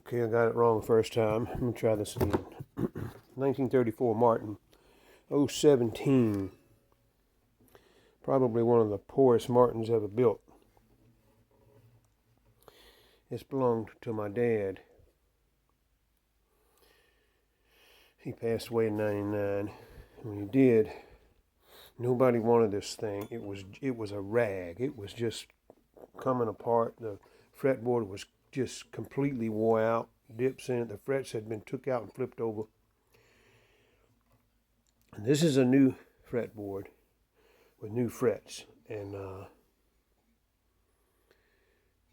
Okay, I got it wrong the first time. Let me try this again. 1934 Martin, 017. Probably one of the poorest Martins ever built. This belonged to my dad. He passed away in '99. When he did, nobody wanted this thing. It was a rag. It was just coming apart. The fretboard was just completely wore out. Dips in it. The frets had been took out and flipped over. And this is a new fretboard with new frets, and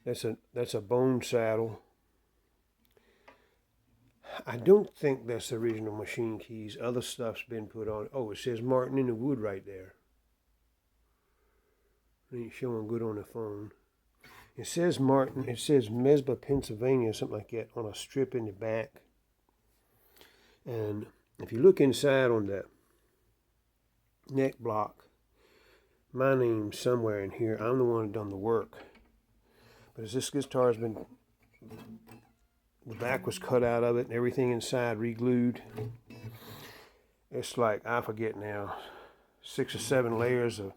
that's a bone saddle. I don't think that's the original machine keys. Other stuff's been put on. Oh, it says Martin in the wood right there. It ain't showing good on the phone. It says Martin. It says Mesba, Pennsylvania, something like that, on a strip in the back. And if you look inside on that neck block, my name's somewhere in here. I'm the one who done the work. But as this guitar's been, the back was cut out of it and everything inside re-glued. It's like, I forget now, 6 or 7 layers of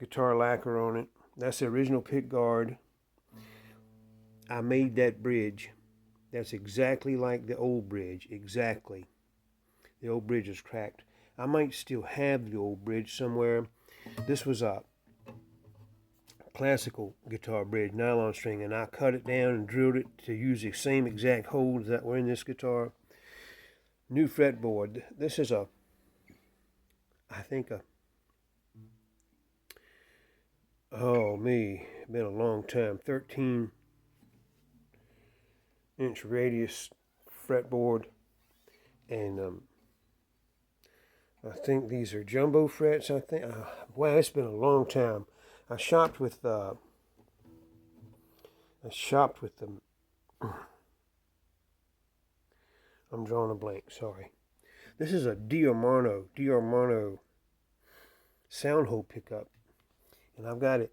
guitar lacquer on it. That's the original pick guard. I made that bridge. That's exactly like the old bridge, exactly. The old bridge is cracked. I might still have the old bridge somewhere. This was a classical guitar bridge, nylon string, and I cut it down and drilled it to use the same exact holes that were in this guitar. New fretboard. This is I think been a long time. 13-inch radius fretboard, and I think these are jumbo frets. I think. Wow, it's been a long time. I shopped with them. I'm drawing a blank. Sorry. This is a Diormano sound hole pickup, and I've got it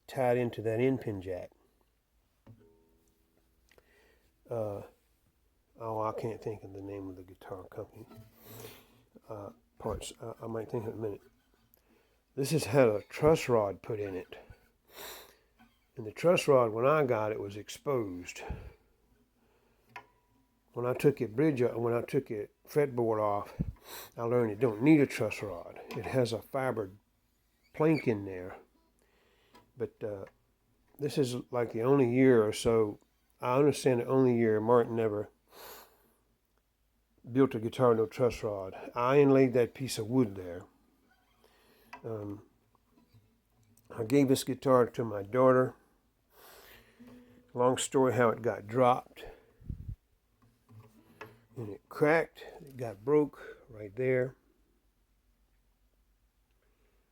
tied into that end pin jack. I can't think of the name of the guitar company. Parts. I might think in a minute. This has had a truss rod put in it. And the truss rod, when I got it, was exposed. When I took it fretboard off, I learned it don't need a truss rod. It has a fibered plank in there. But this is like the only year or so, I understand the only year Martin ever built a guitar with no truss rod. I inlaid that piece of wood there. I gave this guitar to my daughter. Long story how it got dropped. And it cracked. It got broke right there.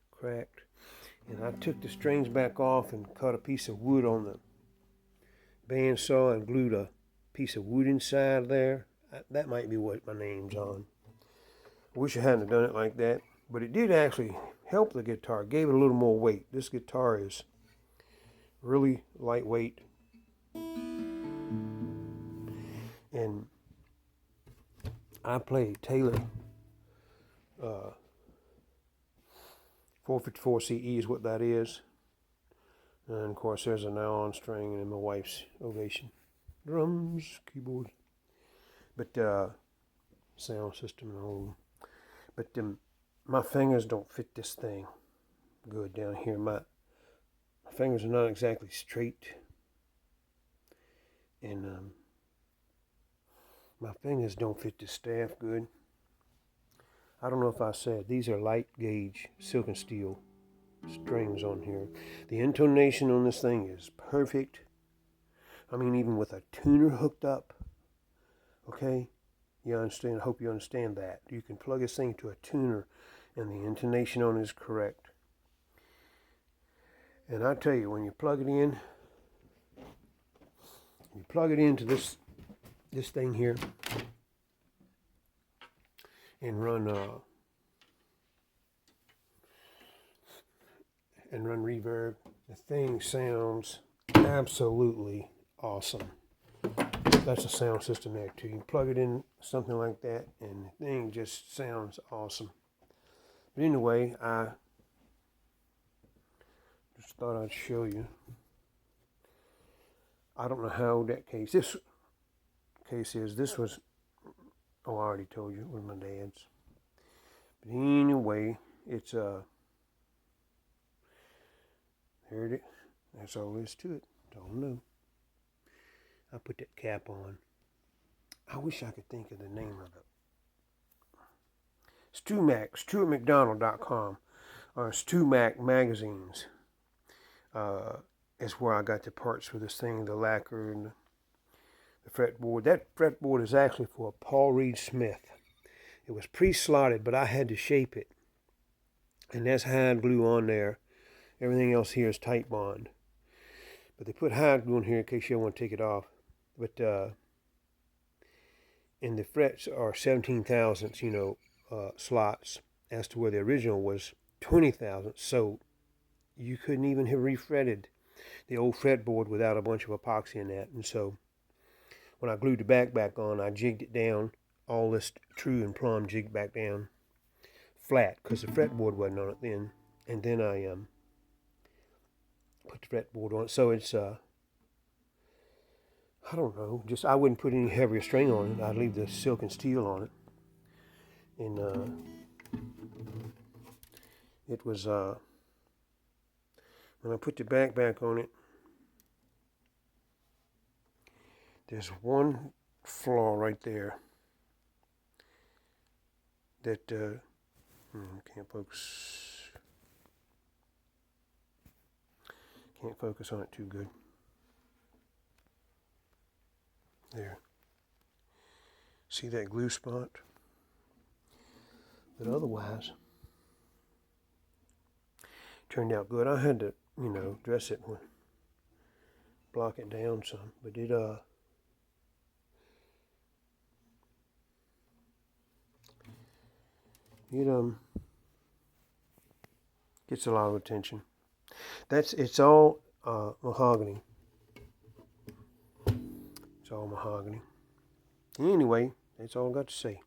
Cracked. And I took the strings back off and cut a piece of wood on the bandsaw and glued a piece of wood inside there. That might be what my name's on. I wish I hadn't done it like that. But it did actually help the guitar. Gave it a little more weight. This guitar is really lightweight. And I play Taylor 454 CE is what that is. And of course there's a nylon string and my wife's Ovation. Drums, keyboard. But sound system and all. But my fingers don't fit this thing good down here. My fingers are not exactly straight. And my fingers don't fit the staff good. I don't know if I said, these are light gauge silk and steel strings on here. The intonation on this thing is perfect. I mean, even with a tuner hooked up. Okay? You understand? I hope you understand that. You can plug this thing to a tuner and the intonation on it is correct. And I tell you, when you plug it into this thing here and run reverb, the thing sounds absolutely awesome. That's a sound system there too. You can plug it in something like that, and the thing just sounds awesome. But anyway, I just thought I'd show you. I don't know how old that case. This case is. This was. Oh, I already told you it was my dad's. But anyway, it's there it is. That's all there is to it. Don't know. I put that cap on. I wish I could think of the name of it. StewMac, StewartMcDonald.com, or StewMac Magazines. Is where I got the parts for this thing, the lacquer and the fretboard. That fretboard is actually for a Paul Reed Smith. It was pre-slotted, but I had to shape it. And that's hide glue on there. Everything else here is Titebond. But they put hide glue on here in case you don't want to take it off. But, and the frets are 17 thousandths, slots, as to where the original was 20 thousandths. So you couldn't even have refretted the old fretboard without a bunch of epoxy in that. And so when I glued the back on, I jigged it down. All this true and plumb jigged back down flat because the fretboard wasn't on it then. And then I put the fretboard on it. So it's, I don't know, just I wouldn't put any heavier string on it. I'd leave the silk and steel on it. And it was, when I put the back on it, there's one flaw right there that can't focus on it too good. There. See that glue spot? But otherwise, turned out good. I had to, dress it, block it down some, but it gets a lot of attention. It's all mahogany. It's all mahogany. Anyway, that's all I got to say.